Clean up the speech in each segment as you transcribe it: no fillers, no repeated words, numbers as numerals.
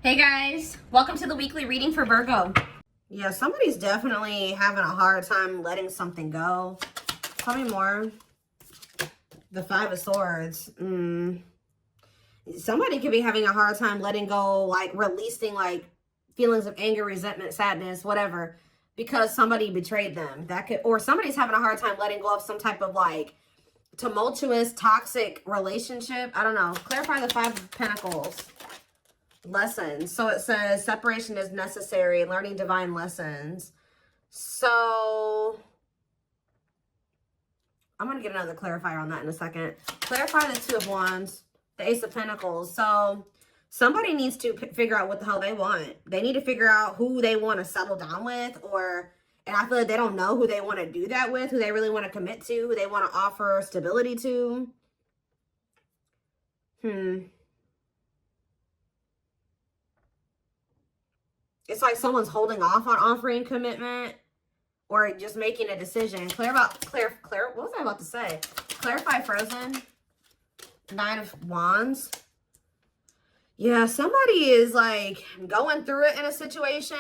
Hey guys, welcome to the weekly reading for Virgo. Yeah, somebody's definitely having a hard time letting something go. Tell me more. The Five of Swords. Somebody could be having a hard time letting go, like releasing like feelings of anger, resentment, sadness, whatever, because somebody betrayed them. That could, or somebody's having a hard time letting go of some type of like tumultuous, toxic relationship. I don't know. Clarify the Five of Pentacles. Lessons. So it says separation is necessary, learning divine lessons. So I'm going to get another clarifier on that in a second. Clarify the Two of Wands, the Ace of Pentacles. So somebody needs to figure out what the hell they want. They need to figure out who they want to settle down with, and I feel like they don't know who they want to do that with, who they really want to commit to, who they want to offer stability to. It's like someone's holding off on offering commitment or just making a decision. What was I about to say? Clarify Frozen. Nine of Wands. Yeah, somebody is like going through it in a situation,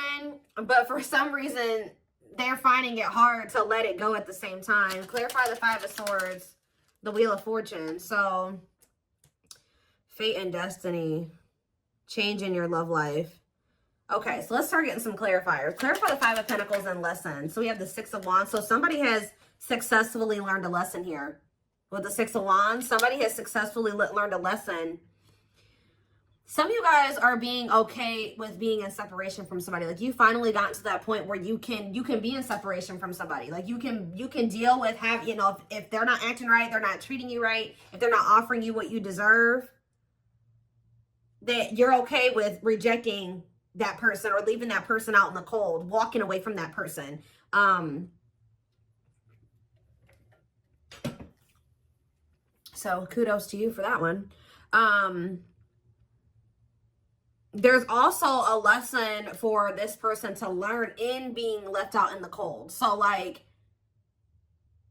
but for some reason they're finding it hard to let it go at the same time. Clarify the Five of Swords, the Wheel of Fortune. So fate and destiny, change in your love life. Okay, so let's start getting some clarifiers. Clarify the Five of Pentacles and lessons. So we have the Six of Wands. So somebody has successfully learned a lesson here. With the Six of Wands, somebody has successfully learned a lesson. Some of you guys are being okay with being in separation from somebody. Like you finally gotten to that point where you can be in separation from somebody. Like you can deal with if they're not acting right, they're not treating you right, if they're not offering you what you deserve, that you're okay with rejecting that person or leaving that person out in the cold, walking away from that person. So kudos to you for that one. There's also a lesson for this person to learn in being left out in the cold. So like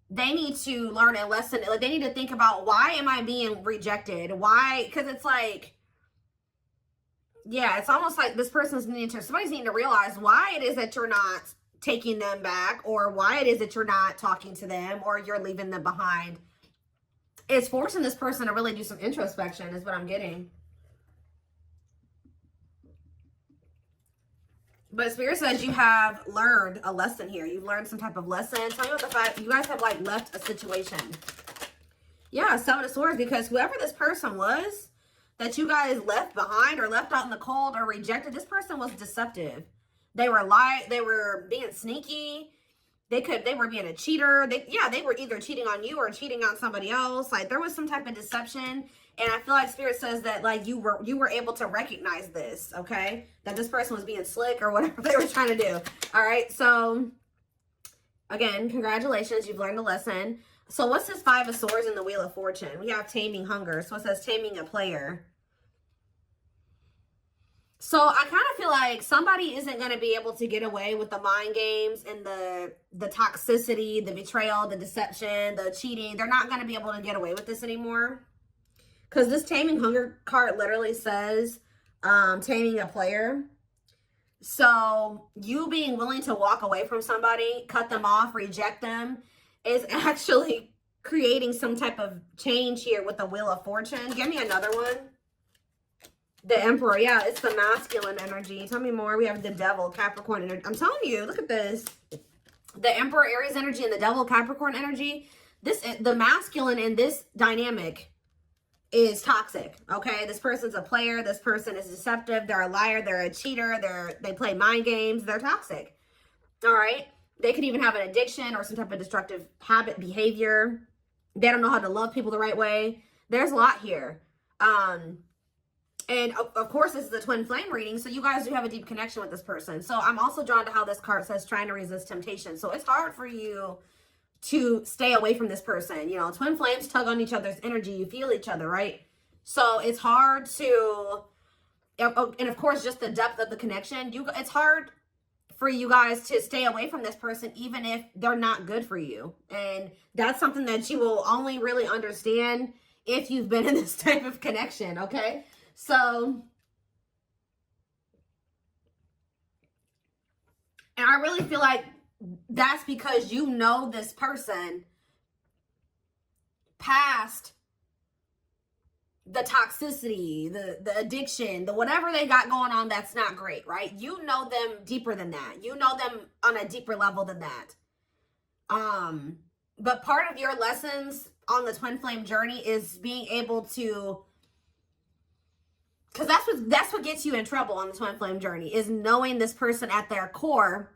they need to learn a lesson. Like they need to think about, why am I being rejected? Why? Because it's like, yeah, it's almost like this person's somebody's needing to realize why it is that you're not taking them back, or why it is that you're not talking to them, or you're leaving them behind. It's forcing this person to really do some introspection is what I'm getting. But Spirit says you have learned a lesson here. You've learned some type of lesson. Tell me what the fact you guys have like left a situation. Yeah, Seven of Swords, because whoever this person was that you guys left behind or left out in the cold or rejected, this person was deceptive. They were being sneaky. They were being a cheater. They were either cheating on you or cheating on somebody else. Like there was some type of deception. And I feel like Spirit says that like you were able to recognize this, okay? That this person was being slick or whatever they were trying to do. All right. So again, congratulations. You've learned a lesson. So what's this Five of Swords in the Wheel of Fortune? We have taming hunger. So it says taming a player. So I kind of feel like somebody isn't going to be able to get away with the mind games and the toxicity, the betrayal, the deception, the cheating. They're not going to be able to get away with this anymore. Because this taming hunger card literally says taming a player. So you being willing to walk away from somebody, cut them off, reject them, is actually creating some type of change here with the Wheel of Fortune. Give me another one. The Emperor. Yeah, it's the masculine energy. Tell me more. We have the Devil, Capricorn energy. I'm telling you, look at this. The Emperor, Aries energy, and the Devil, Capricorn energy. The masculine in this dynamic is toxic, okay? This person's a player. This person is deceptive. They're a liar. They're a cheater. They play mind games. They're toxic, all right? They could even have an addiction or some type of destructive habit, behavior. They don't know how to love people the right way. There's a lot here. And of course, this is a twin flame reading, so you guys do have a deep connection with this person. So I'm also drawn to how this card says trying to resist temptation. So it's hard for you to stay away from this person. You know, twin flames tug on each other's energy. You feel each other, right? So it's hard to, and of course, just the depth of the connection. It's hard for you guys to stay away from this person, even if they're not good for you. And that's something that you will only really understand if you've been in this type of connection, okay? So I really feel like that's because you know this person past the toxicity, the addiction, the whatever they got going on that's not great, right? You know them deeper than that. You know them on a deeper level than that. But part of your lessons on the twin flame journey is being able to, because that's what gets you in trouble on the twin flame journey, is knowing this person at their core.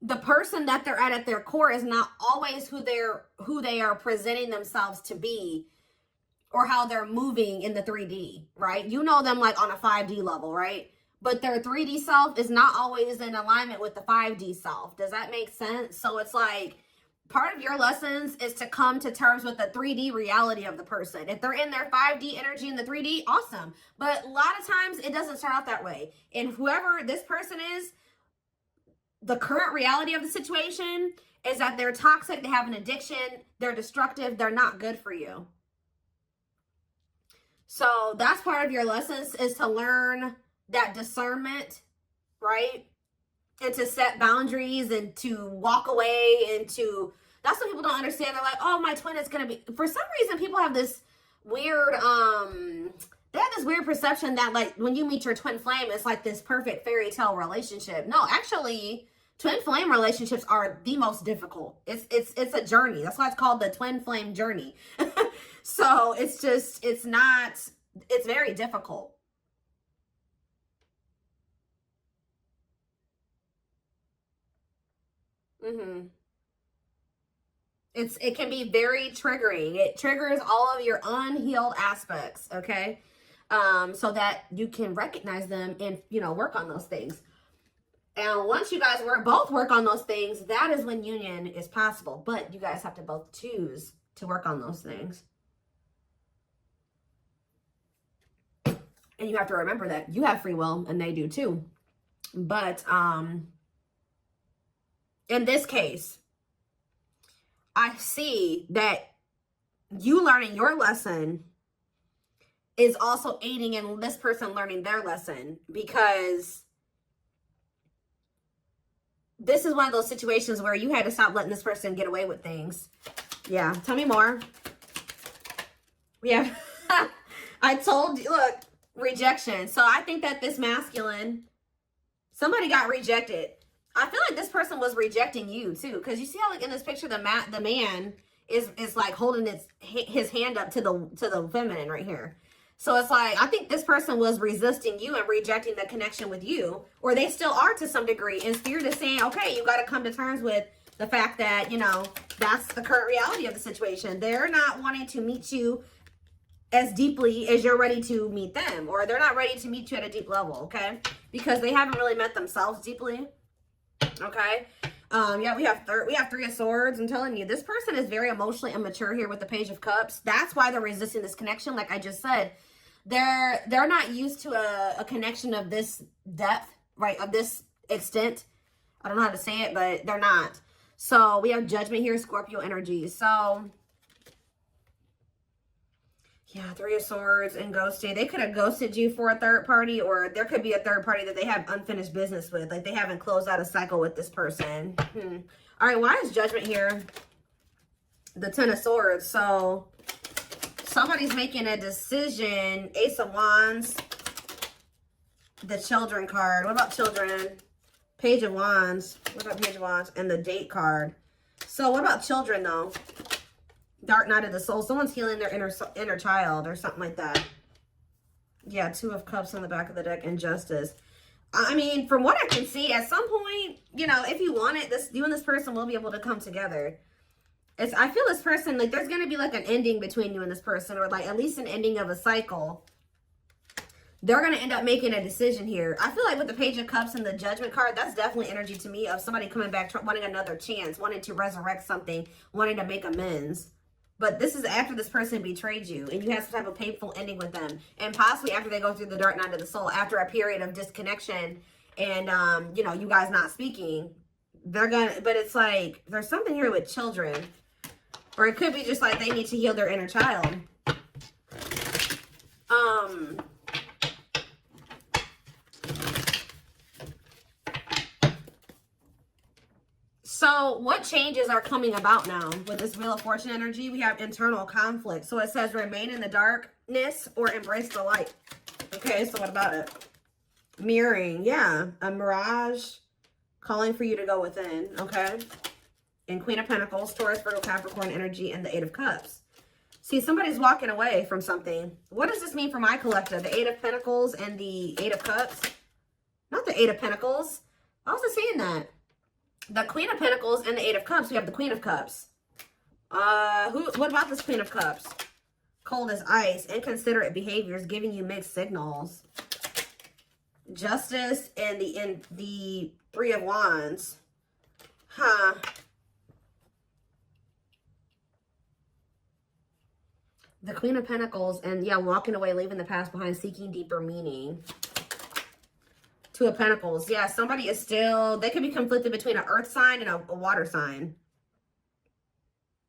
The person that they're at their core is not always who they are presenting themselves to be, or how they're moving in the 3D, right? You know them like on a 5D level, right? But their 3D self is not always in alignment with the 5D self. Does that make sense? So it's like, part of your lessons is to come to terms with the 3D reality of the person. If they're in their 5D energy in the 3D, awesome. But a lot of times it doesn't start out that way. And whoever this person is, the current reality of the situation is that they're toxic, they have an addiction, they're destructive, they're not good for you. So that's part of your lessons, is to learn that discernment, right? And to set boundaries and to walk away, and to, that's what people don't understand. They're like, oh, my twin is going to be, for some reason, people have this weird, they have this weird perception that like when you meet your twin flame, it's like this perfect fairy tale relationship. No, actually, twin flame relationships are the most difficult. It's a journey. That's why it's called the twin flame journey. So it's very difficult. It can be very triggering. It triggers all of your unhealed aspects, okay? So that you can recognize them and, work on those things. And once you guys both work on those things, that is when union is possible. But you guys have to both choose to work on those things. And you have to remember that you have free will and they do too. But in this case, I see that you learning your lesson is also aiding in this person learning their lesson, because this is one of those situations where you had to stop letting this person get away with things. Yeah, tell me more. Yeah, I told you, look, rejection. So I think that this masculine, somebody got rejected. I feel like this person was rejecting you too, because you see how like in this picture the man is like holding his hand up to the feminine right here. So it's like, I think this person was resisting you and rejecting the connection with you, or they still are to some degree. And Spirit is saying, okay, you got to come to terms with the fact that, that's the current reality of the situation. They're not wanting to meet you as deeply as you're ready to meet them, or they're not ready to meet you at a deep level, okay? Because they haven't really met themselves deeply, okay? Yeah, we have Three of Swords. I'm telling you, this person is very emotionally immature here with the Page of Cups. That's why they're resisting this connection. Like I just said, they're not used to a connection of this depth, right? Of this extent. I don't know how to say it, but they're not. So we have Judgment here, Scorpio energy. So yeah, Three of Swords and ghosting. They could have ghosted you for a third party, or there could be a third party that they have unfinished business with. Like they haven't closed out a cycle with this person. All right, why is Judgment here? The Ten of Swords. So somebody's making a decision. Ace of Wands. The Children card. What about children? Page of Wands. What about Page of Wands? And the Date card. So what about children though? Dark Night of the Soul. Someone's healing their inner child or something like that. Yeah, Two of Cups on the back of the deck and Justice. I mean, from what I can see, at some point, if you want it, you and this person will be able to come together. I feel this person, like, there's going to be, like, an ending between you and this person, or, like, at least an ending of a cycle. They're going to end up making a decision here. I feel like with the Page of Cups and the Judgment card, that's definitely energy to me of somebody coming back, wanting another chance, wanting to resurrect something, wanting to make amends. But this is after this person betrayed you and you had some type of painful ending with them. And possibly after they go through the Dark Night of the Soul, after a period of disconnection and, you guys not speaking. But it's like, there's something here with children. Or it could be just like they need to heal their inner child. So what changes are coming about now with this Wheel of Fortune energy? We have internal conflict. So it says remain in the darkness or embrace the light. Okay, so what about it? Mirroring, yeah. A mirage calling for you to go within, okay? And Queen of Pentacles, Taurus, Virgo, Capricorn energy, and the Eight of Cups. See, somebody's walking away from something. What does this mean for my collective? The Eight of Pentacles and the Eight of Cups? Not the Eight of Pentacles. I was just saying that. The Queen of Pentacles and the Eight of Cups. We have the Queen of Cups. What about this Queen of Cups? Cold as ice. Inconsiderate behaviors giving you mixed signals. Justice and the Three of Wands. Huh. The Queen of Pentacles and, yeah, walking away, leaving the past behind, seeking deeper meaning. Two of Pentacles. Yeah, somebody is still, they could be conflicted between an earth sign and a water sign.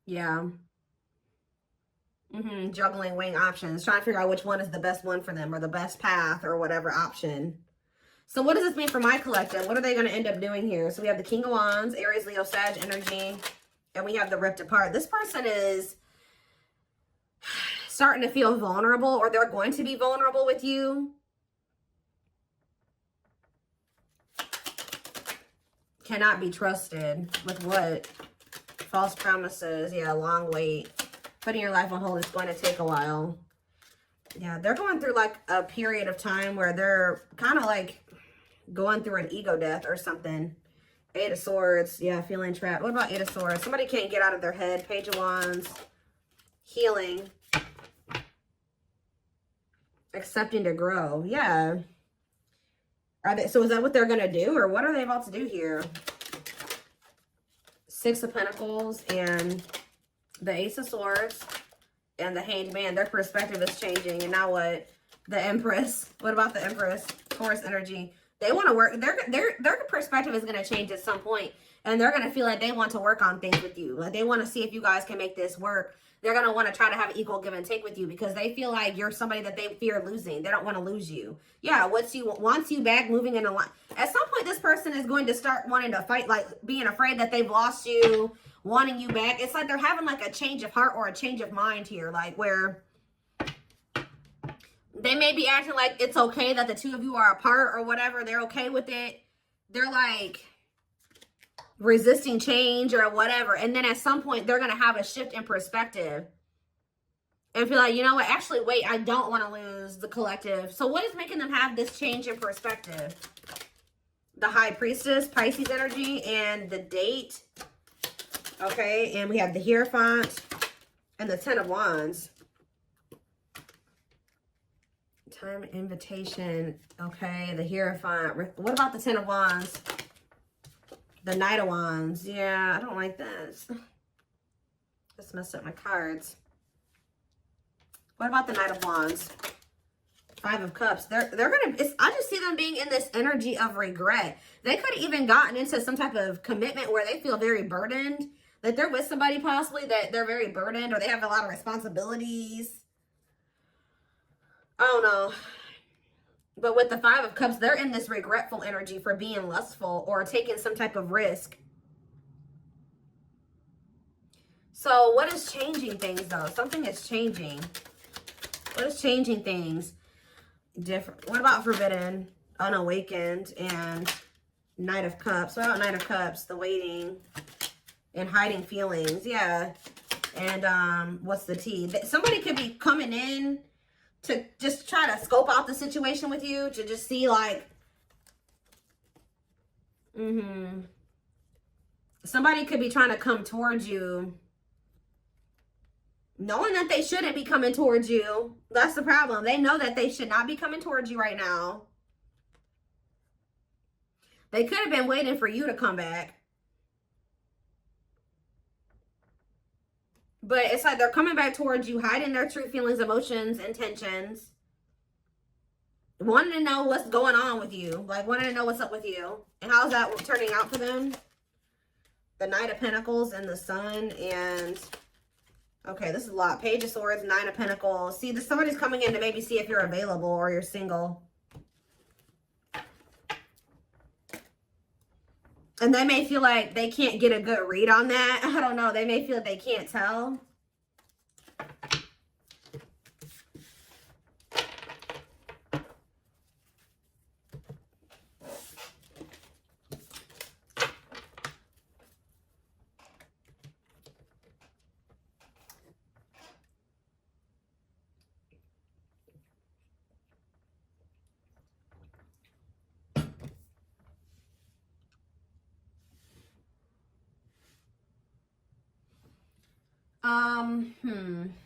Yeah. Juggling, weighing options. Trying to figure out which one is the best one for them or the best path or whatever option. So what does this mean for my collective? What are they going to end up doing here? So we have the King of Wands, Aries, Leo, Sag energy. And we have the Ripped Apart. This person is starting to feel vulnerable, or they're going to be vulnerable with you. Cannot be trusted with what? False promises. Yeah, long wait. Putting your life on hold is going to take a while. Yeah, they're going through like a period of time where they're kind of like going through an ego death or something. Eight of Swords. Yeah, feeling trapped. What about Eight of Swords? Somebody can't get out of their head. Page of Wands. Healing. Accepting to grow. Yeah. Are they, so is that what they're going to do? Or what are they about to do here? Six of Pentacles and the Ace of Swords and the Hanged Man. Their perspective is changing. And now what? The Empress. What about the Empress? Taurus energy. They want to work. Their perspective is going to change at some point. And they're going to feel like they want to work on things with you. Like they want to see if you guys can make this work. They're going to want to try to have equal give and take with you because they feel like you're somebody that they fear losing. They don't want to lose you. Yeah, wants you back, moving in a line. At some point, this person is going to start wanting to fight, like being afraid that they've lost you, wanting you back. It's like they're having like a change of heart or a change of mind here, like where they may be acting like it's okay that the two of you are apart or whatever. They're okay with it. They're like resisting change or whatever, and then at some point they're going to have a shift in perspective and feel like, you know what, actually wait, I don't want to lose the collective. So what is making them have this change in perspective? The High Priestess, Pisces energy, and the Date. Okay, and we have the Hierophant and the Ten of Wands. Time, invitation. Okay, the Hierophant. What about the Ten of Wands? The Knight of Wands. Yeah, I don't like this. Just messed up my cards. What about the Knight of Wands? Five of Cups. They're gonna. I just see them being in this energy of regret. They could have even gotten into some type of commitment where they feel very burdened. That they're with somebody possibly that they're very burdened, or they have a lot of responsibilities. I don't know. But with the Five of Cups, they're in this regretful energy for being lustful or taking some type of risk. So what is changing things, though? Something is changing. What is changing things? Different. What about Forbidden, Unawakened, and Knight of Cups? What about Knight of Cups? The waiting and hiding feelings. Yeah. And what's the T? Somebody could be coming in to just try to scope out the situation with you, to just see like, somebody could be trying to come towards you, knowing that they shouldn't be coming towards you. That's the problem. They know that they should not be coming towards you right now. They could have been waiting for you to come back. But it's like they're coming back towards you, hiding their true feelings, emotions, intentions. Wanting to know what's going on with you. Like, wanting to know what's up with you. And how's that turning out for them? The Knight of Pentacles and the Sun. And, okay, this is a lot. Page of Swords, Nine of Pentacles. See, somebody's coming in to maybe see if you're available or you're single. And they may feel like they can't get a good read on that. I don't know. They may feel like they can't tell.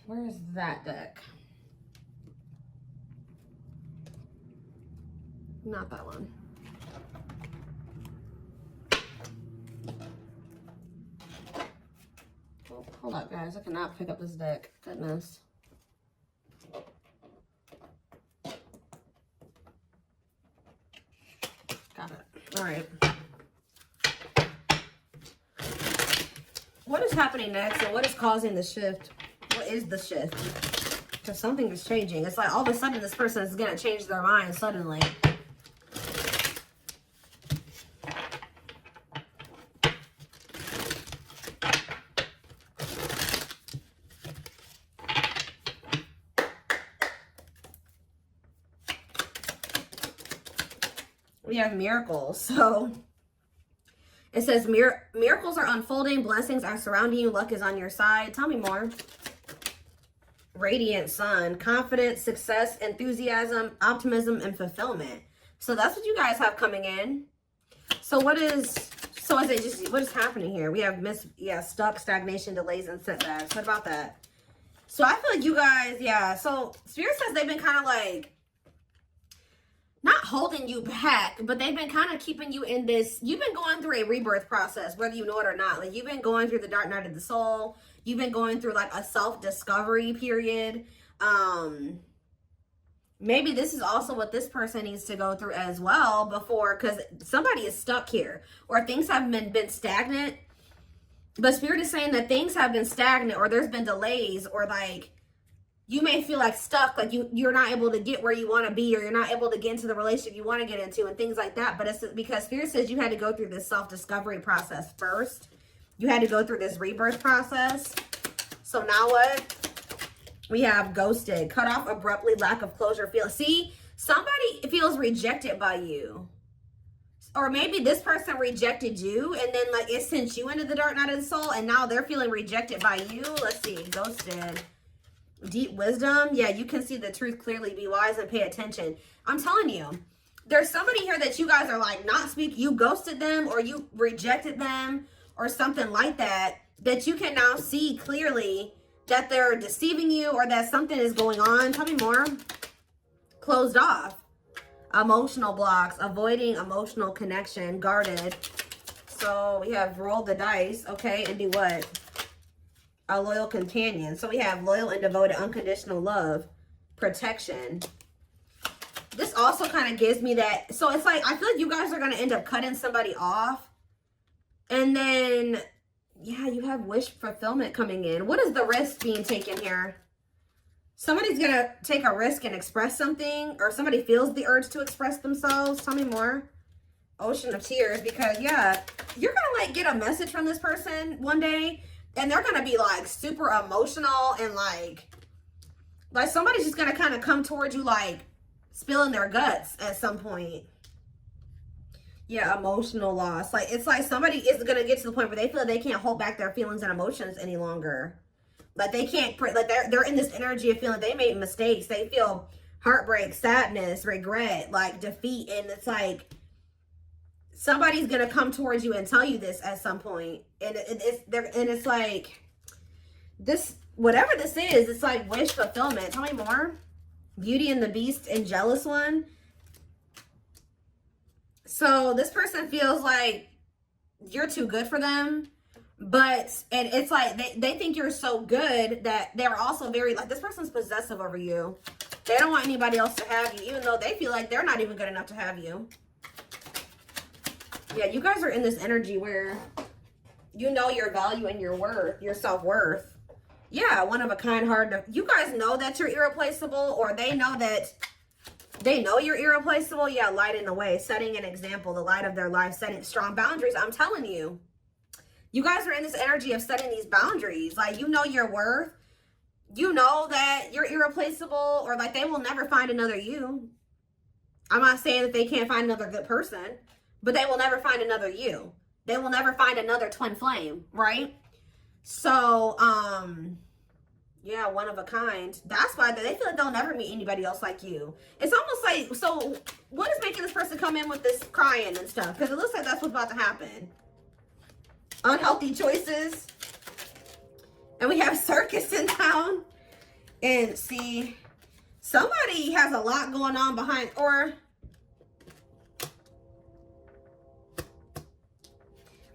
Where's that deck? Not that one. Oh, hold up, guys. I cannot pick up this deck. Goodness. Got it. All right. What is happening next and what is causing the shift? What is the shift? Because something is changing. It's like all of a sudden this person is going to change their mind suddenly. We have miracles. So it says miracles are unfolding, blessings are surrounding you, luck is on your side. Tell me more. Radiant sun, confidence, success, enthusiasm, optimism, and fulfillment. So that's what you guys have coming in. So what is it just, what is happening here? We have stuck, stagnation, delays, and setbacks. What about that? So I feel like you guys, so Spirit says they've been kind of like, not holding you back, but they've been kind of keeping you in this. You've been going through a rebirth process, whether you know it or not. Like, you've been going through the dark night of the soul. You've been going through like a self-discovery period. Maybe this is also what this person needs to go through as well before, because somebody is stuck here, or things have been stagnant. But Spirit is saying that things have been stagnant, or there's been delays, or like, you may feel like stuck, like you're not able to get where you want to be, or you're not able to get into the relationship you want to get into and things like that. But it's because Spirit says you had to go through this self-discovery process first. You had to go through this rebirth process. So now what? We have ghosted, cut off abruptly, lack of closure. See, somebody feels rejected by you. Or maybe this person rejected you and then like it sent you into the dark night of the soul and now they're feeling rejected by you. Let's see, ghosted. Deep wisdom. Yeah, you can see the truth clearly. Be wise and pay attention. I'm telling you, there's somebody here that you guys are like not speaking. You ghosted them or you rejected them or something like that, that you can now see clearly that they're deceiving you or that something is going on. Tell me more. Closed off. Emotional blocks. Avoiding emotional connection. Guarded. So we have rolled the dice. Okay, and do what? A loyal companion. So we have loyal and devoted, unconditional love, protection. This also kind of gives me that. So it's like, I feel like you guys are going to end up cutting somebody off. And then, yeah, you have wish fulfillment coming in. What is the risk being taken here? Somebody's going to take a risk and express something, or somebody feels the urge to express themselves. Tell me more. Ocean of tears, because yeah, you're going to like get a message from this person one day. And they're going to be like super emotional and like somebody's just going to kind of come towards you like spilling their guts at some point. Yeah, emotional loss. Like, it's like somebody is going to get to the point where they feel like they can't hold back their feelings and emotions any longer. Like they can't, like they're in this energy of feeling they made mistakes. They feel heartbreak, sadness, regret, like defeat. And it's like, somebody's going to come towards you and tell you this at some point. And it's like, this, whatever this is, it's like wish fulfillment. Tell me more. Beauty and the Beast and Jealous One. So this person feels like you're too good for them. But, and it's like, they think you're so good that they're also very, like, this person's possessive over you. They don't want anybody else to have you, even though they feel like they're not even good enough to have you. Yeah, you guys are in this energy where you know your value and your worth, your self-worth. Yeah, one of a kind, hard to... You guys know that you're irreplaceable, or they know that They know you're irreplaceable. Yeah, lighting the way, setting an example, the light of their life, setting strong boundaries. I'm telling you, you guys are in this energy of setting these boundaries. Like, you know your worth. You know that you're irreplaceable, or like they will never find another you. I'm not saying that they can't find another good person, but they will never find another you. They will never find another twin flame, right? So, yeah, one of a kind. That's why they feel like they'll never meet anybody else like you. It's almost like, so what is making this person come in with this crying and stuff? Because it looks like that's what's about to happen. Unhealthy choices. And we have circus in town. And see, somebody has a lot going on behind, or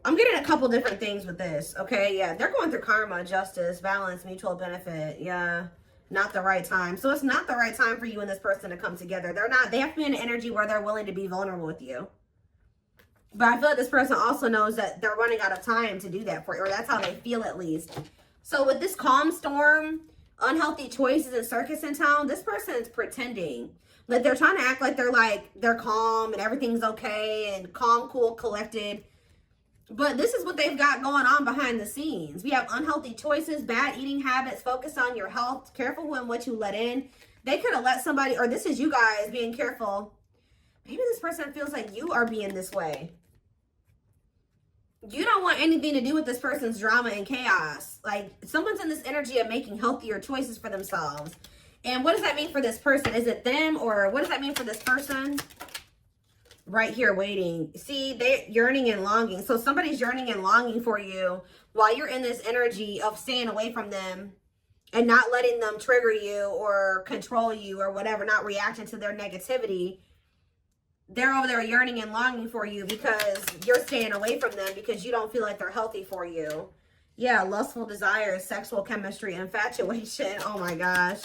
I'm getting a couple different things with this. Okay, yeah, they're going through karma, justice, balance, mutual benefit. Yeah, not the right time. So it's not the right time for you and this person to come together. They have to be in an energy where they're willing to be vulnerable with you. But I feel like this person also knows that they're running out of time to do that for you, or that's how they feel at least. So with this calm storm, unhealthy choices, and circus in town, this person is pretending. Like, they're trying to act like they're calm and everything's okay and calm, cool, collected. But this is what they've got going on behind the scenes. We have unhealthy choices, bad eating habits, focus on your health, careful when what you let in. They could have let somebody, or this is you guys being careful. Maybe this person feels like you are being this way. You don't want anything to do with this person's drama and chaos. Like, someone's in this energy of making healthier choices for themselves. And what does that mean for this person? Is it them, or what does that mean for this person? Right here waiting. See, they're yearning and longing. So somebody's yearning and longing for you while you're in this energy of staying away from them and not letting them trigger you or control you or whatever, not reacting to their negativity. They're over there yearning and longing for you because you're staying away from them because you don't feel like they're healthy for you. Yeah, lustful desires, sexual chemistry, infatuation. Oh my gosh.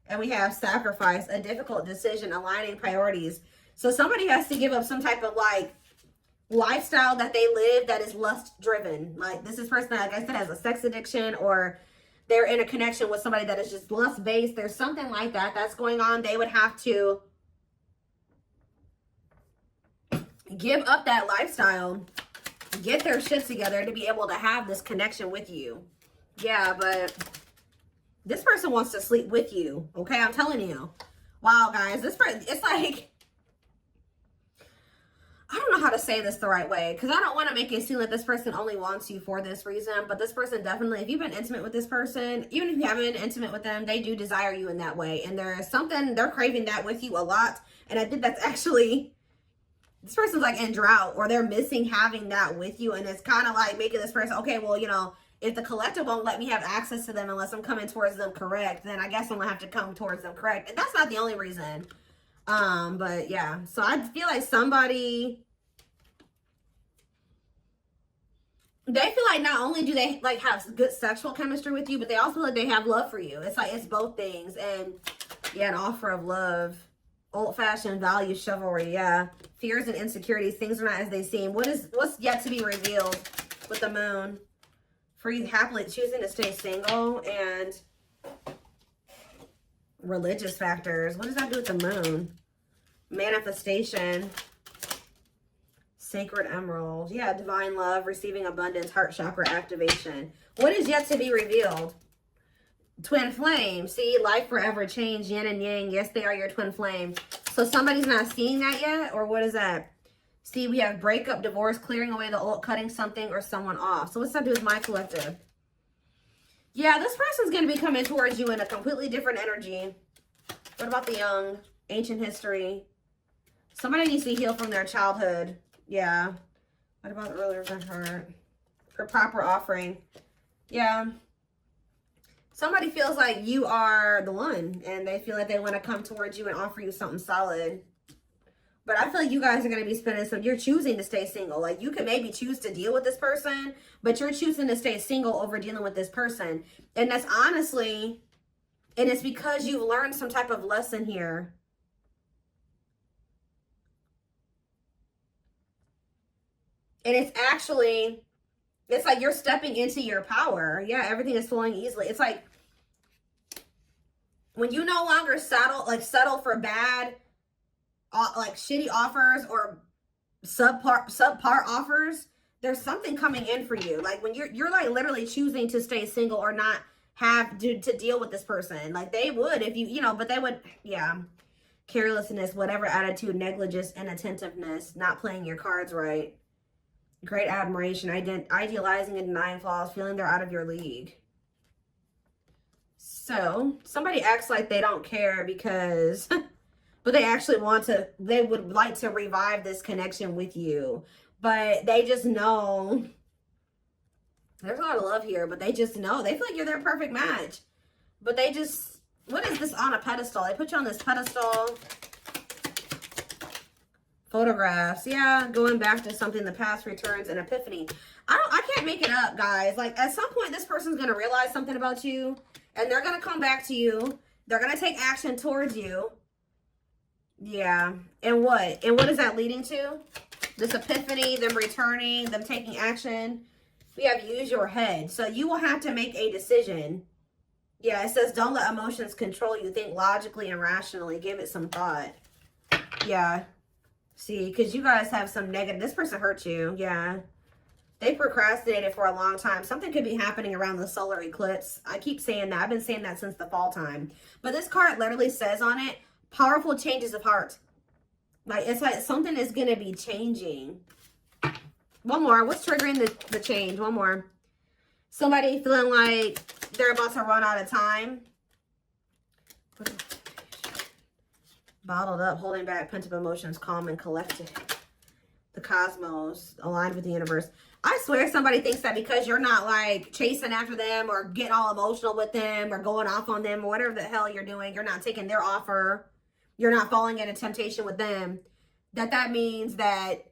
And we have sacrifice, a difficult decision, aligning priorities. So somebody has to give up some type of like lifestyle that they live that is lust driven. Like, this is person that, like I said, has a sex addiction, or they're in a connection with somebody that is just lust based. There's something like that that's going on. They would have to give up that lifestyle, get their shit together to be able to have this connection with you. Yeah, but this person wants to sleep with you. Okay, I'm telling you. Wow, guys, this person, it's like, I don't know how to say this the right way, because I don't want to make it seem like this person only wants you for this reason, but this person definitely, if you've been intimate with this person, even if you haven't been intimate with them, they do desire you in that way. And there is something, they're craving that with you a lot. And I think that's actually, this person's like in drought, or they're missing having that with you. And it's kind of like making this person, okay, well, you know, if the collective won't let me have access to them unless I'm coming towards them correct, then I guess I'm gonna have to come towards them correct. And that's not the only reason. But yeah, so I feel like somebody, they feel like not only do they like have good sexual chemistry with you, but they also feel like they have love for you. It's like, it's both things. And yeah, an offer of love. Old-fashioned values, chivalry, yeah. Fears and insecurities, things are not as they seem. What's yet to be revealed with the moon? Free, happily choosing to stay single, and religious factors. What does that do with the moon? Manifestation. Sacred emerald. Yeah, divine love, receiving abundance, heart chakra activation. What is yet to be revealed? Twin flame. See, life forever change, yin and yang. Yes, they are your twin flame. So somebody's not seeing that yet, or what is that? See, we have breakup, divorce, clearing away the old, cutting something or someone off. So what's that do with my collective? Yeah, this person's going to be coming towards you in a completely different energy. What about the young? Ancient history. Somebody needs to heal from their childhood. Yeah. What about earlier than hurt? For proper offering. Yeah. Somebody feels like you are the one, and they feel like they want to come towards you and offer you something solid. But I feel like you guys are going to be spending some, you're choosing to stay single. Like, you could maybe choose to deal with this person, but you're choosing to stay single over dealing with this person. And that's honestly, and it's because you've learned some type of lesson here. And it's actually, it's like you're stepping into your power. Yeah, everything is flowing easily. It's like when you no longer settle for bad like shitty offers or subpar offers, there's something coming in for you. Like when you're like literally choosing to stay single or not have to deal with this person. Like they would if you know, but they would, yeah. Carelessness, whatever attitude, negligence, inattentiveness, not playing your cards right. Great admiration, idealizing and denying flaws, feeling they're out of your league. So somebody acts like they don't care because, but they actually they would like to revive this connection with you. But they just know, there's a lot of love here, but they just know, they feel like you're their perfect match. But they just, what is this on a pedestal? They put you on this pedestal. Photographs, yeah, going back to something in the past, returns, and epiphany. I can't make it up, guys. Like, at some point, this person's going to realize something about you, and they're going to come back to you. They're going to take action towards you. Yeah. And what? And what is that leading to? This epiphany, them returning, them taking action. We have use your head. So you will have to make a decision. Yeah, it says don't let emotions control you. Think logically and rationally. Give it some thought. Yeah. See, because you guys have some negative. This person hurt you. Yeah. They procrastinated for a long time. Something could be happening around the solar eclipse. I keep saying that. I've been saying that since the fall time. But this card literally says on it, powerful changes of heart. Like, it's like something is going to be changing. One more. What's triggering the change? One more. Somebody feeling like they're about to run out of time. Bottled up, holding back, pent-up emotions, calm and collected. The cosmos, aligned with the universe. I swear somebody thinks that because you're not like chasing after them or getting all emotional with them or going off on them or whatever the hell you're doing, you're not taking their offer, you're not falling into temptation with them, that means that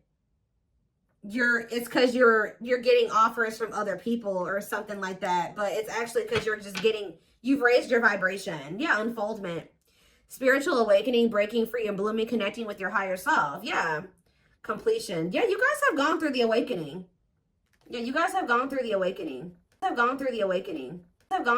it's because you're getting offers from other people or something like that. But it's actually because you've raised your vibration. Yeah, unfoldment. Spiritual awakening, breaking free and blooming, connecting with your higher self. Yeah. Completion. Yeah, you guys have gone through the awakening. Yeah, you guys have gone through the awakening. Have gone through the awakening. Have gone